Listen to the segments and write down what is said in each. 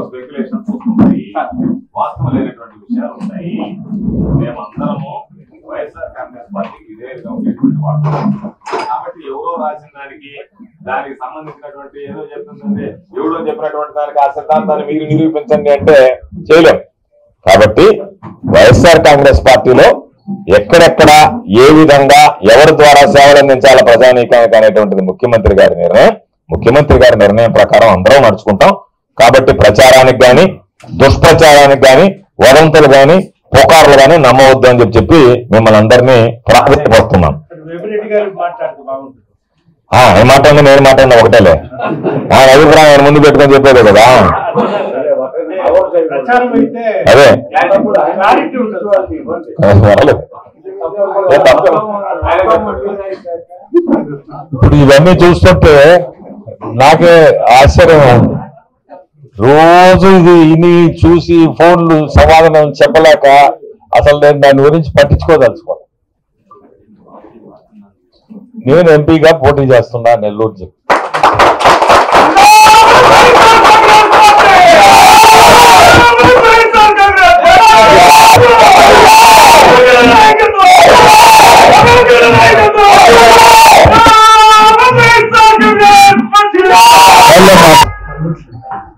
Speculations వస్తున్నాయి, వాస్తవం లేనటువంటి విషయాలు ఉన్నాయి. మేమందరము వైఎస్ఆర్ కాంగ్రెస్ పార్టీకి విధేయులుగా ఉండేటువంటి వాళ్ళు కాబట్టి ఎవరో రాసిన దానికి సంబంధించినటువంటి ఏదో చెప్తుందంటే ఎవడో చెప్పినటువంటి దానికి ఆ సిద్ధాంతాన్ని మీరు నిరూపించండి అంటే చేయలేం. కాబట్టి వైఎస్ఆర్ కాంగ్రెస్ పార్టీలో ఎక్కడెక్కడ ఏ విధంగా ఎవరి ద్వారా సేవలు అందించాల ప్రజానీకానికి అనేటువంటిది ముఖ్యమంత్రి గారి నిర్ణయం. ముఖ్యమంత్రి గారి నిర్ణయం ప్రకారం అందరం నడుచుకుంటాం. కాబట్టి ప్రచారానికి గాని దుష్ప్రచారానికి గాని వదంతులు గాని పుకార్లు గాని నమ్మవద్దు అని చెప్పి మిమ్మల్ని అందరినీ ప్రాధాన్యపరుస్తున్నాం. ఏం మాట్లాడినా నేను మాట్లాడినా ఒకటేలే, అభిప్రాయం ఆయన ముందు పెట్టుకొని చెప్పేది కదా. అదే ఇప్పుడు ఇవన్నీ చూస్తుంటే నాకే ఆశ్చర్యం ఉంది. రోజు ఇది ఇని చూసి ఫోన్లు సమాధానం చెప్పలేక అసలు నేను దాని గురించి పట్టించుకోదలుచుకోను. నేను ఎంపీగా పోటీ చేస్తున్నా నెల్లూరు జిల్లా.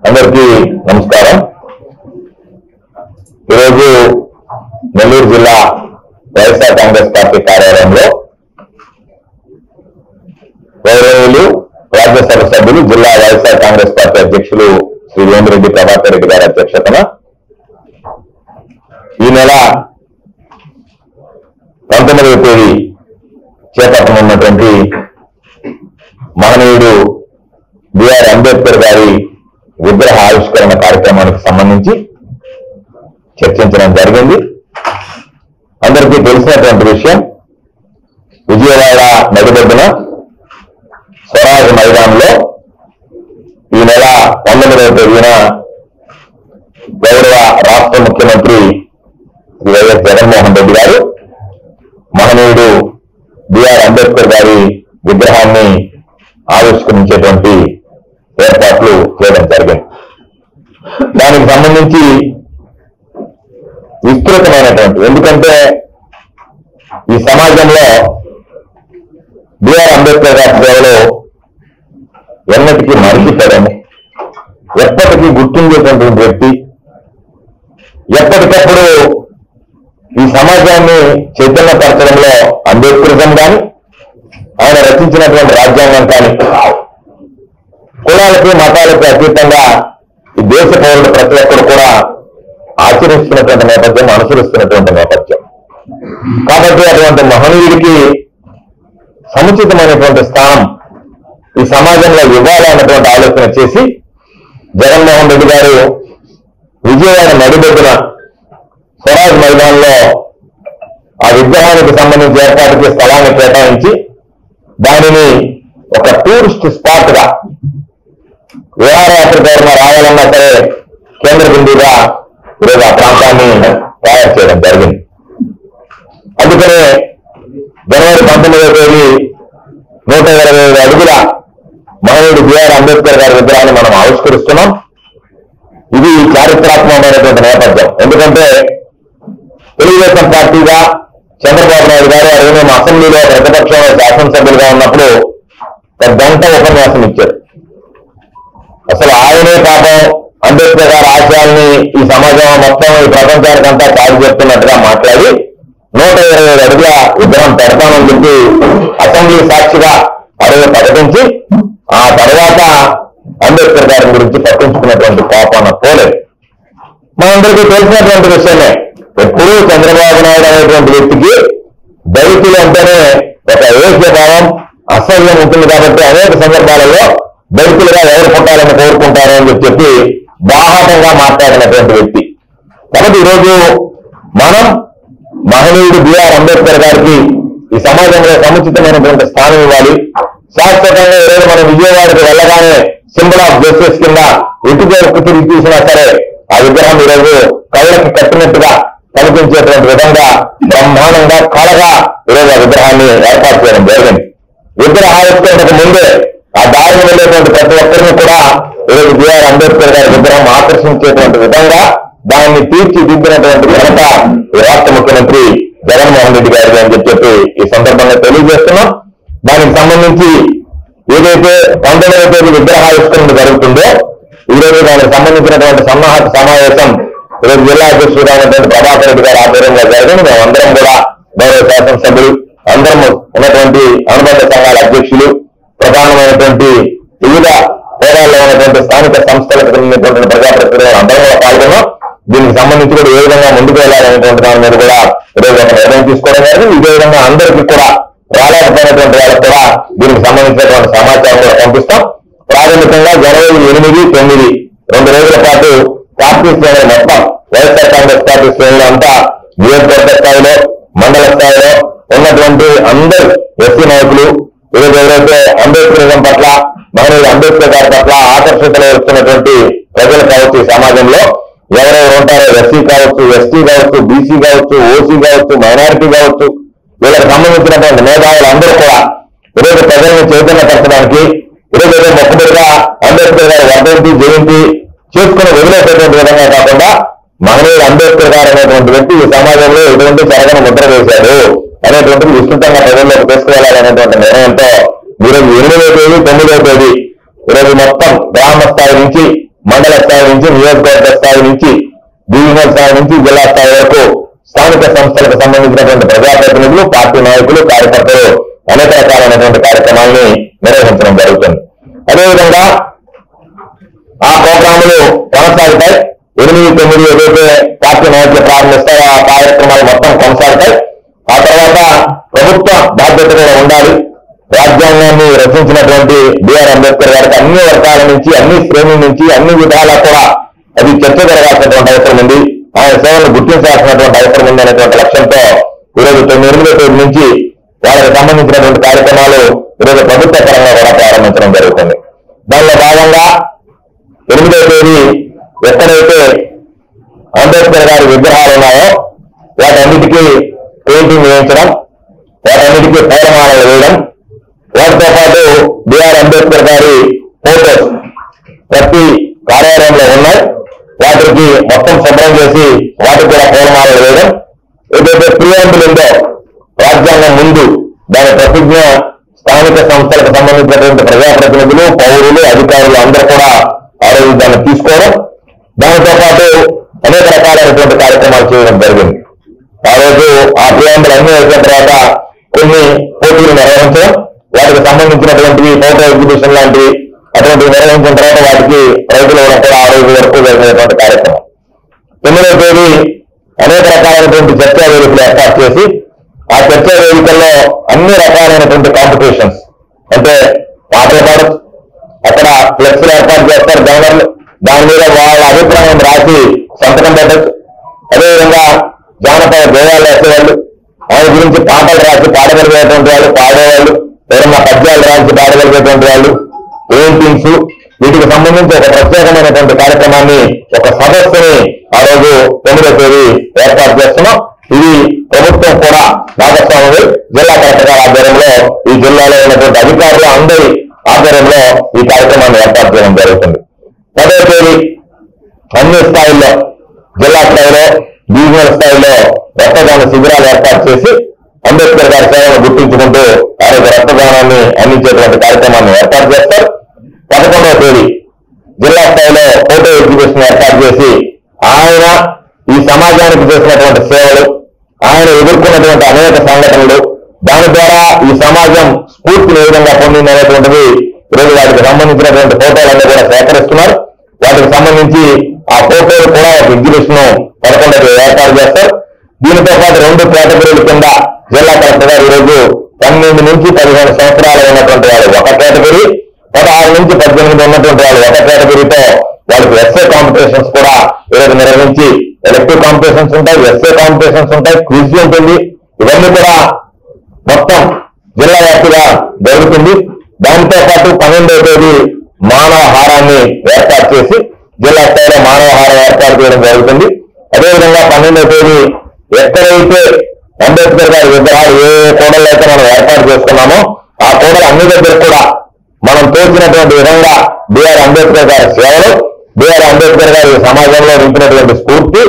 అందరికీ నమస్కారం. ఈరోజు నెల్లూరు జిల్లా వైఎస్ఆర్ కాంగ్రెస్ పార్టీ కార్యాలయంలో గౌరవనీయులు రాజ్యసభ సభ్యులు జిల్లా వైఎస్ఆర్ కాంగ్రెస్ పార్టీ అధ్యక్షులు శ్రీ వేమిరెడ్డి ప్రభాకర్ రెడ్డి గారి అధ్యక్షతన ఈ నెల 19వ తేదీ చేపట్టనున్నటువంటి మహనీయుడు బిఆర్ అంబేద్కర్ గారి విగ్రహ ఆవిష్కరణ కార్యక్రమానికి సంబంధించి చర్చించడం జరిగింది. అందరికీ తెలిసినటువంటి విషయం, విజయవాడ నడిబొడ్డున స్వరాజ్ మైదానంలో ఈ నెల 19వ తేదీన గౌరవ రాష్ట్ర ముఖ్యమంత్రి వైఎస్ జగన్మోహన్ రెడ్డి గారు మహనీయుడు బిఆర్ అంబేద్కర్ గారి విగ్రహాన్ని ఆవిష్కరించేటువంటి ఏర్పాట్లు చేయడం జరిగింది. దానికి సంబంధించి విస్తృతమైనటువంటి, ఎందుకంటే ఈ సమాజంలో బిఆర్ అంబేద్కర్ గారి సేవలో ఎన్నటికీ మరిచిపోయాము, ఎప్పటికీ గుర్తుండేటువంటి వ్యక్తి, ఎప్పటికప్పుడు ఈ సమాజాన్ని చైతన్యపరచడంలో అంబేద్కరిజం కానీ ఆయన రచించినటువంటి రాజ్యాంగం కానీ కులాలకి మతాలకి అతీతంగా ఈ దేశ పౌరులు ప్రతి ఒక్కరు కూడా ఆచరిస్తున్నటువంటి నేపథ్యం, అనుసరిస్తున్నటువంటి నేపథ్యం. కాబట్టి అటువంటి మహనీయుడికి సముచితమైనటువంటి స్థానం ఈ సమాజంలో ఇవ్వాలి అన్నటువంటి ఆలోచన చేసి జగన్మోహన్ రెడ్డి గారు విజయవాడ నడిబొడ్డున స్వరాజ్ మైదానంలో ఆ విగ్రహానికి సంబంధించి ఏర్పాటుకి స్థలాన్ని కేటాయించి దానిని ఒక టూరిస్ట్ స్పాట్ గా విహారయాత్ర పేరున రావాలన్నా సరే కేంద్ర బిందువుగా ఈరోజు ఆ ప్రాంతాన్ని తయారు చేయడం జరిగింది. అందుకనే జనవరి 19వ తేదీ 125 అడుగుల మహనీయుడు బిఆర్ అంబేద్కర్ గారి విగ్రహాన్ని మనం ఆవిష్కరిస్తున్నాం. ఇది చారిత్రాత్మకమైనటువంటి నేపథ్యం. ఎందుకంటే తెలుగుదేశం పార్టీగా చంద్రబాబు నాయుడు గారు మేము అసెంబ్లీలో ప్రతిపక్షంలో శాసనసభ్యులుగా ఉన్నప్పుడు ఒక గంట ఉపన్యాసం ఇచ్చారు. అసలు ఆయనే పాపం అంబేద్కర్ గారి ఆశయాల్ని ఈ సమాజం మొత్తం ఈ ప్రపంచానికంతా చాటి చెప్తున్నట్టుగా మాట్లాడి 125 అడుగుల విగ్రహం పెడతామని చెప్పి అసెంబ్లీ సాక్షిగా అడుగు ప్రకటించి ఆ తర్వాత అంబేద్కర్ గారి గురించి పట్టించుకున్నటువంటి పాపన పోలేదు. మనందరికీ తెలిసినటువంటి విషయమే. ఎప్పుడూ చంద్రబాబు నాయుడు అనేటువంటి వ్యక్తికి దళితులు అంటేనే ఒక ఏకభావం, అసహ్యం ఉంటుంది. కాబట్టి అనేక సందర్భాలలో దళితులుగా ఎవరు పుట్టాలని కోరుకుంటారు అని చెప్పి బాహాటంగా మాట్లాడినటువంటి వ్యక్తి. కాబట్టి ఈరోజు మనం మహనీయుడు బిఆర్ అంబేద్కర్ గారికి ఈ సమాజంలో సముచితమైనటువంటి స్థానం ఇవ్వాలి. శాశ్వతంగా ఈరోజు మనం విజయవాడకి వెళ్ళగానే సింబల్ ఆఫ్ జస్టిస్ కింద ఎటుకు తిరిగి తీసినా సరే ఆ విగ్రహం ఈరోజు కళ్ళకి కట్టినట్టుగా కనిపించేటువంటి విధంగా బ్రహ్మాండంగా కళగా ఈరోజు ఆ విగ్రహాన్ని ఏర్పాటు చేయడం జరిగింది. విగ్రహావిష్కరణకు ముందే ఆ దారిని వెళ్ళేటువంటి ప్రతి ఒక్కరిని కూడా ఈరోజు బిఆర్ అంబేద్కర్ గారి విగ్రహం ఆకర్షించేటువంటి విధంగా దాన్ని తీర్చిదిద్దినటువంటి ఘనత ఈ రాష్ట్ర ముఖ్యమంత్రి జగన్మోహన్ రెడ్డి గారికి అని చెప్పి ఈ సందర్భంగా తెలియజేస్తున్నాం. దానికి సంబంధించి ఏదైతే 19వ తేదీ విగ్రహావిష్కరణ జరుగుతుందో ఈరోజు దానికి సంబంధించినటువంటి సన్నాహక సమావేశం ఈరోజు జిల్లా అధ్యక్షుడు అయినటువంటి ప్రభాకర్ రెడ్డి గారి ఆధ్వర్యంలో జరిగింది. మేమందరం కూడా గౌరవ శాసనసభ్యులు అందరం ఉన్నటువంటి అనుబంధ సంఘాల అధ్యక్షులు ప్రధానమైనటువంటి వివిధ హోదాల్లో ఉన్నటువంటి స్థానిక సంస్థలకు చెందినటువంటి ప్రజాప్రతినిధులు అందరం కూడా పాల్గొన్నాం. దీనికి సంబంధించి కూడా ఏ విధంగా ముందుకు వెళ్ళాలనేటువంటి దాని మీద కూడా ఈరోజు ఒక నిర్ణయం తీసుకోవడం జరిగింది. ఇదే విధంగా అందరికీ కూడా రాలేకపోయినటువంటి వాళ్ళకు కూడా దీనికి సంబంధించినటువంటి సమాచారం కూడా పంపిస్తాం. ప్రాథమికంగా జనవరి 8, 9 2 రోజుల పాటు పార్టీ శ్రేణులు మొత్తం వైఎస్ఆర్ కాంగ్రెస్ పార్టీ శ్రేణులు అంతా నియోజకవర్గ స్థాయిలో మండల స్థాయిలో ఉన్నటువంటి అందరు ఎస్సీ నాయకులు ఈరోజు ఎవరైతే అంబేద్కరిజం పట్ల మహనీయుడు అంబేద్కర్ గారి పట్ల ఆకర్షితులు వస్తున్నటువంటి ప్రజలు కావచ్చు, ఈ సమాజంలో ఎవరెవరు ఉంటారో ఎస్సీ కావచ్చు, ఎస్టీ కావచ్చు, బీసీ కావచ్చు, ఓసీ కావచ్చు, మైనారిటీ కావచ్చు, వీళ్ళకి సంబంధించినటువంటి మేధావులు అందరూ కూడా ఈరోజు ప్రజలను చైతన్యపరచడానికి ఈరోజు మొక్కుబడిగా అంబేద్కర్ గారి వర్ధంతి జయంతి చేసుకుని వదిలేసేటువంటి విధంగా కాకుండా మహనీయుడు అంబేద్కర్ గారు అనేటువంటి వ్యక్తి ఈ సమాజంలో ఎటువంటి జరగని ముద్ర వేశాడు అనేటువంటిది విస్తృతంగా ప్రజల్లోకి తీసుకువెళ్లాలనేటువంటి నిర్ణయంతో ఈరోజు 8వ తేదీ 9వ తేదీ ఈరోజు మొత్తం గ్రామ స్థాయి నుంచి మండల స్థాయి నుంచి నియోజకవర్గ స్థాయి నుంచి డివిజనల్ స్థాయి నుంచి జిల్లా స్థాయి వరకు స్థానిక సంస్థలకు సంబంధించినటువంటి ప్రజాప్రతినిధులు, పార్టీ నాయకులు, కార్యకర్తలు అనేక రకాలైనటువంటి కార్యక్రమాల్ని నిర్వహించడం జరుగుతుంది. అదేవిధంగా ఆ ప్రోగ్రాములు కొనసాగుతాయి. 8, 9 ఏదైతే పార్టీ నాయకులు ప్రారంభిస్తారో ఆ కార్యక్రమాలు మొత్తం కొనసాగుతాయి. ఆ తర్వాత ప్రభుత్వ బాధ్యత కూడా ఉండాలి. రాజ్యాంగాన్ని రచించినటువంటి బిఆర్ అంబేద్కర్ గారికి అన్ని వర్గాల నుంచి, అన్ని శ్రేణుల నుంచి, అన్ని విధాలా కూడా అది చర్చ జరగాల్సినటువంటి అవసరం ఉంది. ఆయన సేవలను గుర్తించాల్సినటువంటి అవసరం ఉంది అనేటువంటి లక్ష్యంతో ఈరోజు 8వ తేదీ నుంచి వాళ్ళకి సంబంధించినటువంటి కార్యక్రమాలు ఈరోజు ప్రభుత్వ పరంగా కూడా ప్రారంభించడం జరుగుతుంది. దానిలో భాగంగా 8వ తేదీ ఎక్కడైతే అంబేద్కర్ గారి విగ్రహాలు ఉన్నాయో వాటన్నిటికీ పెయింటింగ్ వేయించడం, వాటన్నిటికీ పౌరమాలలు వేయడం, వాటితో పాటు బిఆర్ అంబేద్కర్ గారి ఫోటోస్ ప్రతి కార్యాలయంలో ఉన్నాయి. వాటికి మొత్తం శుభ్రం చేసి వాటికి కూడా పౌరమాలలు వేయడం, ఏదైతే ప్రియాంబుల్ ఉందో రాజ్యాంగం ముందు దాని ప్రతిజ్ఞ స్థానిక సంస్థలకు సంబంధించినటువంటి ప్రజాప్రతినిధులు, పౌరులు, అధికారులు అందరూ కూడా ఆ రోజు దాన్ని తీసుకోవడం, దానితో పాటు అనేక రకాలైనటువంటి కార్యక్రమాలు చేయడం జరిగింది. ఆ రోజు ఆ ప్రియాంబులు అన్ని అయిన తర్వాత కొన్ని పోటీలు నిర్వహించడం, వాటికి సంబంధించినటువంటి ఫోటో ఎగ్జిబిషన్ లాంటివి అటువంటివి నిర్వహించిన తర్వాత వాటికి ప్రైజులు ఇవ్వడం కూడా ఆ రోజు వరకు జరిగినటువంటి కార్యక్రమం. 9వ తేదీ అనేక రకాలైనటువంటి చర్చా వేదికలు ఏర్పాటు చేసి ఆ చర్చా వేదికల్లో అన్ని రకాలైనటువంటి కాంపిటీషన్స్ అంటే పాటలు పాడచ్చు, అక్కడ ఫ్లెక్స్లు ఏర్పాటు చేస్తారు, బ్యానర్లు, దాని మీద వాళ్ళ అభిప్రాయం రాసి సంతకం పెట్టచ్చు. అదేవిధంగా జానపద గేయాలు వేసేవాళ్ళు, ఆయన గురించి పాటలు రాసి పాడగలిగేటువంటి వాళ్ళు, పాడేవాళ్ళు, ఏదన్నా పద్యాలు రాసి పాడగలిగేటువంటి వాళ్ళు, పెయింటింగ్స్, వీటికి సంబంధించి ఒక ప్రత్యేకమైనటువంటి కార్యక్రమాన్ని, ఒక సదస్సుని ఆ రోజు 9వ తేదీ ఏర్పాటు చేస్తున్నాం. ఇది ప్రభుత్వం కూడా భాగస్వాములు జిల్లా కలెక్టర్ గారి ఆధ్వర్యంలో ఈ జిల్లాలో ఉన్నటువంటి అధికారులు అందరి ఆధ్వర్యంలో ఈ కార్యక్రమాన్ని ఏర్పాటు చేయడం జరుగుతుంది. 10వ తేదీ అన్ని స్థాయిల్లో జిల్లా స్థాయిలో, డివిజనల్ స్థాయిలో రక్తదాన శిబిరాలు ఏర్పాటు చేసి అంబేద్కర్ గారి సేవలను గుర్తించుకుంటూ ఆ రోజు రక్తదానాన్ని అందించేటువంటి కార్యక్రమాన్ని ఏర్పాటు చేస్తారు. 11వ తేదీ జిల్లా స్థాయిలో ఫోటో ఎగ్జిబిషన్ ఏర్పాటు చేసి ఆయన ఈ సమాజానికి చేసినటువంటి సేవలు, ఆయన ఎదుర్కొన్నటువంటి అనేక సంఘటనలు, దాని ద్వారా ఈ సమాజం స్ఫూర్తిని ఏ విధంగా పొందింది అనేటువంటిది ఈరోజు వాటికి సంబంధించినటువంటి ఫోటోలన్నీ కూడా సేకరిస్తున్నారు. వాటికి సంబంధించి ఆ ఫోటోలు కూడా ఒక ఎగ్జిబిషన్ 11వ ఏర్పాటు చేస్తారు. దీనితో పాటు 2 కేటగిరీల కింద జిల్లా కలెక్టర్ గారు ఈరోజు 12 నుంచి 15 సంవత్సరాలు ఉన్నటువంటి వాళ్ళు ఒక కేటగిరీ, 16 నుంచి 18 ఉన్నటువంటి వాళ్ళు ఒక కేటగిరీతో వాళ్ళకి ఎస్ఏ కాంపిటీషన్స్ కూడా ఈరోజు నిర్వహించి, ఎలక్టివ్ కాంపిటీషన్స్ ఉంటాయి, ఎస్ఏ కాంపిటీషన్స్ ఉంటాయి, క్విజ్ ఉంటుంది. ఇవన్నీ కూడా మొత్తం జిల్లా వ్యాప్తిగా జరుగుతుంది. దానితో పాటు 12వ తేదీ మానవ హారాన్ని ఏర్పాటు చేసి జిల్లా స్థాయిలో మానవ హారం ఏర్పాటు చేయడం జరుగుతుంది. అదేవిధంగా 12వ తేదీ ఎక్కడైతే అంబేద్కర్ గారి విగ్రహాలు ఏ కోడల్లో అయితే మనం ఏర్పాటు చేసుకున్నామో ఆ కోడలు అన్ని దగ్గర కూడా మనం తోచినటువంటి విధంగా బిఆర్ అంబేద్కర్ గారి సేవలు, బిఆర్ అంబేద్కర్ గారి సమాజంలో నింపినటువంటి స్ఫూర్తి,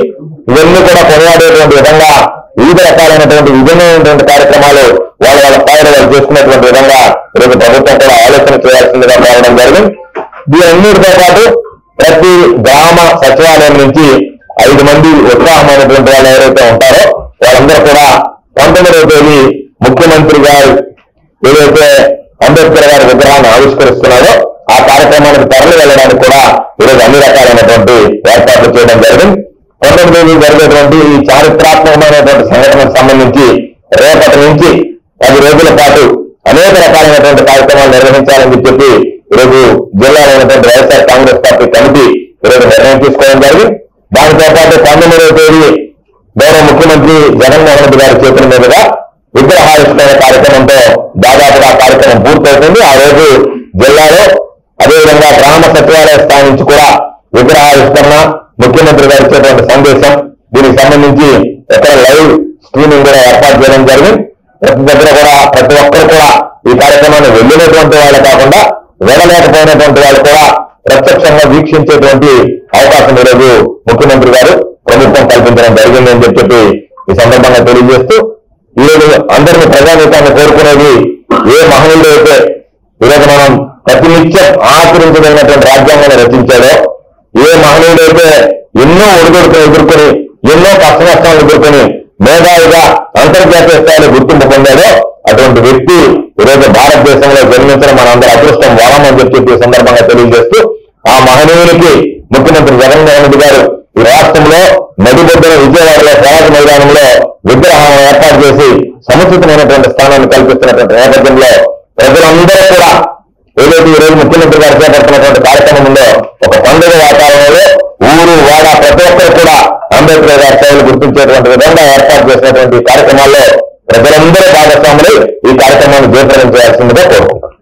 ఇవన్నీ కూడా కొనియాడేటువంటి విధంగా వివిధ రకాలైనటువంటి విభిన్నమైనటువంటి కార్యక్రమాలు వాళ్ళ స్థాయిలో వాళ్ళు చేసుకున్నటువంటి విధంగా ఈరోజు ప్రభుత్వం కూడా ఆలోచన చేయాల్సిందిగా కోరడం జరిగింది. దీనన్నిటితో పాటు ప్రతి గ్రామ సచివాలయం నుంచి 5 మంది ఉత్సాహమైనటువంటి వాళ్ళు ఎవరైతే ఉంటారో వాళ్ళందరూ కూడా 19వ తేదీ ముఖ్యమంత్రి గారు ఏదైతే అంబేద్కర్ గారి విగ్రహాన్ని ఆవిష్కరిస్తున్నారో ఆ కార్యక్రమానికి తరలి వెళ్ళడానికి కూడా ఈరోజు అన్ని రకాలైనటువంటి ఏర్పాట్లు చేయడం జరిగింది. 19వ తేదీ జరిగేటువంటి ఈ చారిత్రాత్మకమైనటువంటి సంఘటనకు సంబంధించి రేపటి నుంచి 10 రోజుల పాటు అనేక రకాలైనటువంటి కార్యక్రమాలు నిర్వహించాలని చెప్పి ఈరోజు జిల్లాలో ఉన్నటువంటి వైఎస్ఆర్ కాంగ్రెస్ పార్టీ కమిటీ ఈరోజు నిర్ణయం తీసుకోవడం జరిగింది. దానితో పాటు 19వ తేదీ గౌరవ ముఖ్యమంత్రి జగన్మోహన్ రెడ్డి గారి చేతుల మీదుగా విగ్రహావిష్కరణ కార్యక్రమంతో దాదాపుగా కార్యక్రమం పూర్తవుతుంది. ఆ రోజు జిల్లాలో అదేవిధంగా గ్రామ సచివాలయ స్థాయి నుంచి కూడా విగ్రహావిష్కరణ, ముఖ్యమంత్రి గారు ఇచ్చేటువంటి సందేశం, దీనికి సంబంధించి ఎక్కడ లైవ్ స్ట్రీమింగ్ కూడా ఏర్పాటు చేయడం జరిగింది. ప్రతి దగ్గర కూడా ప్రతి ఒక్కరు కూడా ఈ కార్యక్రమాన్ని వెళ్ళినటువంటి వాళ్ళు కాకుండా వెళ్ళలేకపోయినటువంటి వాళ్ళు కూడా ప్రత్యక్షంగా వీక్షించేటువంటి అవకాశం ఈరోజు ముఖ్యమంత్రి గారు ప్రభుత్వం కల్పించడం జరిగిందని చెప్పి ఈ సందర్భంగా తెలియజేస్తూ, ఈరోజు అందరినీ ప్రజానీకాన్ని కోరుకునేది ఏ మహనీయుడు అయితే ఈరోజు మనం ప్రతినిత్యం ఆచరించదగినటువంటి రాజ్యాంగాన్ని రచించాడో, ఏ మహనీయుడైతే ఎన్నో ఒడిదుడుకులు ఎదుర్కొని ఎన్నో కష్ట నష్టాలను ఎదుర్కొని మేధావిగా అంతర్జాతీయ స్థాయిలో గుర్తింపు పొందాడో అటువంటి వ్యక్తి ఈరోజు భారతదేశంలో జన్మించడం మనందరి అదృష్టం వరం అని చెప్పి ఈ సందర్భంగా తెలియజేస్తూ, ఆ మహనీయునికి ముఖ్యమంత్రి జగన్మోహన్ రెడ్డి గారు ఈ రాష్ట్రంలో నడిబొడ్డున విజయవాడలో స్వరాజ్ మైదానంలో విగ్రహం ఏర్పాటు చేసి సముచితమైనటువంటి స్థానాన్ని కల్పిస్తున్నటువంటి నేపథ్యంలో ప్రజలందరూ కూడా ఏదైతే ఈ రోజు ముఖ్యమంత్రి గారు చేపడుతున్నటువంటి కార్యక్రమం ఉందో ఒక పండుగ వాతావరణంలో ఊరు వాడ ప్రతి ఒక్కరు కూడా అంబేద్కర్ గారి సేవలు గుర్తించేటువంటి విధంగా ఏర్పాటు చేసినటువంటి కార్యక్రమాల్లో ప్రజలందరూ భాగస్వాములు ఈ కార్యక్రమాన్ని జయప్రదం చేయాల్సిందిగా కోరుకుంటున్నారు.